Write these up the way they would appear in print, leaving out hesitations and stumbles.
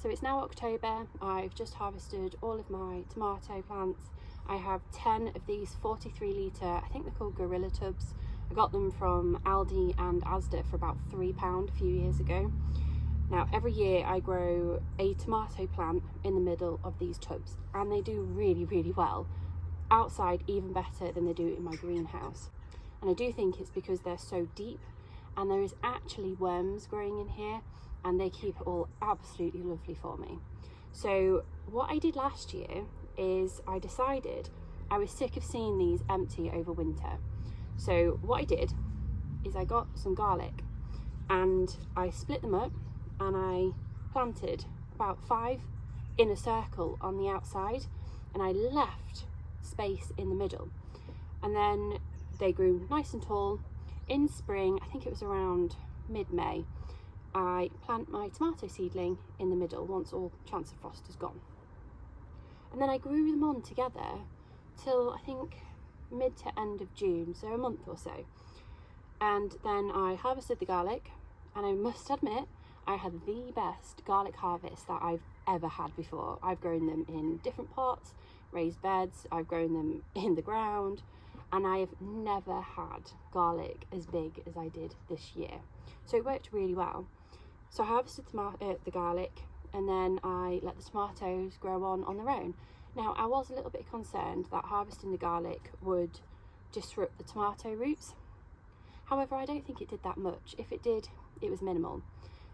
So it's now October. I've just harvested all of my tomato plants. I have 10 of these 43 litre, I think they're called gorilla tubs. I got them from Aldi and Asda for about £3 a few years ago. Now every year I grow a tomato plant in the middle of these tubs, and they do really well. Outside even better than they do in my greenhouse. And I do think it's because they're so deep, and there is actually worms growing in here, and they keep it all absolutely lovely for me. So what I did last year is I decided I was sick of seeing these empty over winter. So what I did is I got some garlic and I split them up, and I planted about 5 in a circle on the outside, and I left space in the middle, and then they grew nice and tall. In spring, I think it was around mid-May, I plant my tomato seedling in the middle once all chance of frost is gone, and then I grew them on together till I think mid to end of June, so a month or so. And then I harvested the garlic, and I must admit I had the best garlic harvest that I've ever had before. I've grown them in different pots, raised beds, I've grown them in the ground, and I have never had garlic as big as I did this year. So it worked really well. So I harvested the garlic, and then I let the tomatoes grow on their own. Now I was a little bit concerned that harvesting the garlic would disrupt the tomato roots. However, I don't think it did that much. If it did, it was minimal,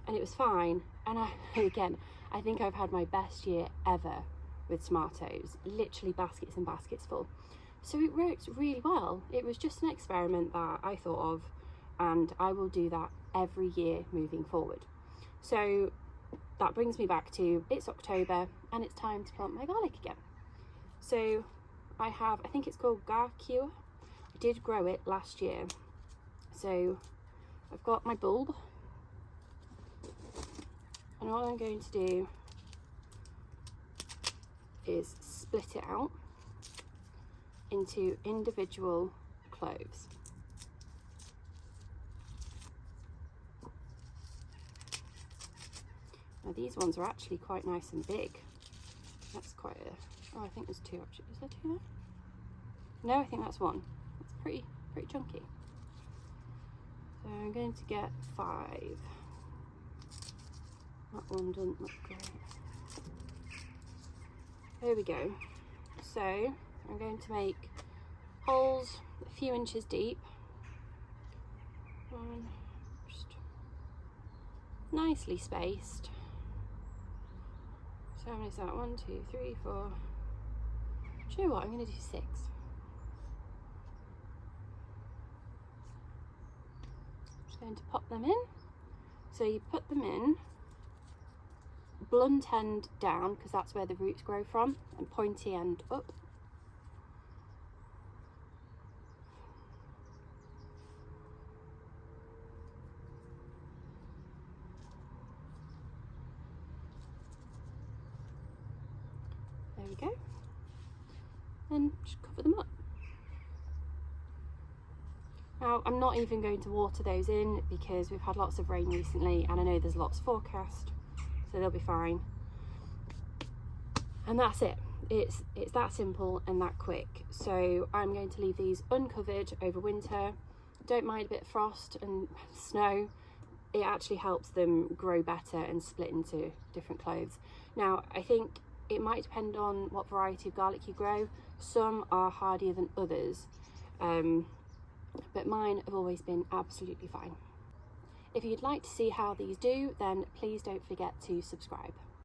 and it was fine. And I think I've had my best year ever with tomatoes, literally baskets and baskets full. So it worked really well. It was just an experiment that I thought of, and I will do that every year moving forward. So that brings me back to, it's October and it's time to plant my garlic again. So I think it's called Garcure. I did grow it last year. So I've got my bulb, and all I'm going to do is split it out into individual cloves. Now these ones are actually quite nice and big. That's quite a, oh, I think there's 2 actually. Is there 2 there? No, I think that's 1. That's pretty chunky. So I'm going to get 5. That one doesn't look great. There we go. So I'm going to make holes a few inches deep, and just nicely spaced. So how many is that? 1, 2, 3, 4. Do you know what? I'm going to do 6. Just going to pop them in. So you put them in blunt end down, because that's where the roots grow from, and pointy end up. There we go. And just cover them up. Now I'm not even going to water those in because we've had lots of rain recently, and I know there's lots forecast, so they'll be fine. And that's it. It's that simple and that quick. So I'm going to leave these uncovered over winter. Don't mind a bit of frost and snow. It actually helps them grow better and split into different cloves. Now I think it might depend on what variety of garlic you grow. Some are hardier than others, but mine have always been absolutely fine. If you'd like to see how these do, then please don't forget to subscribe.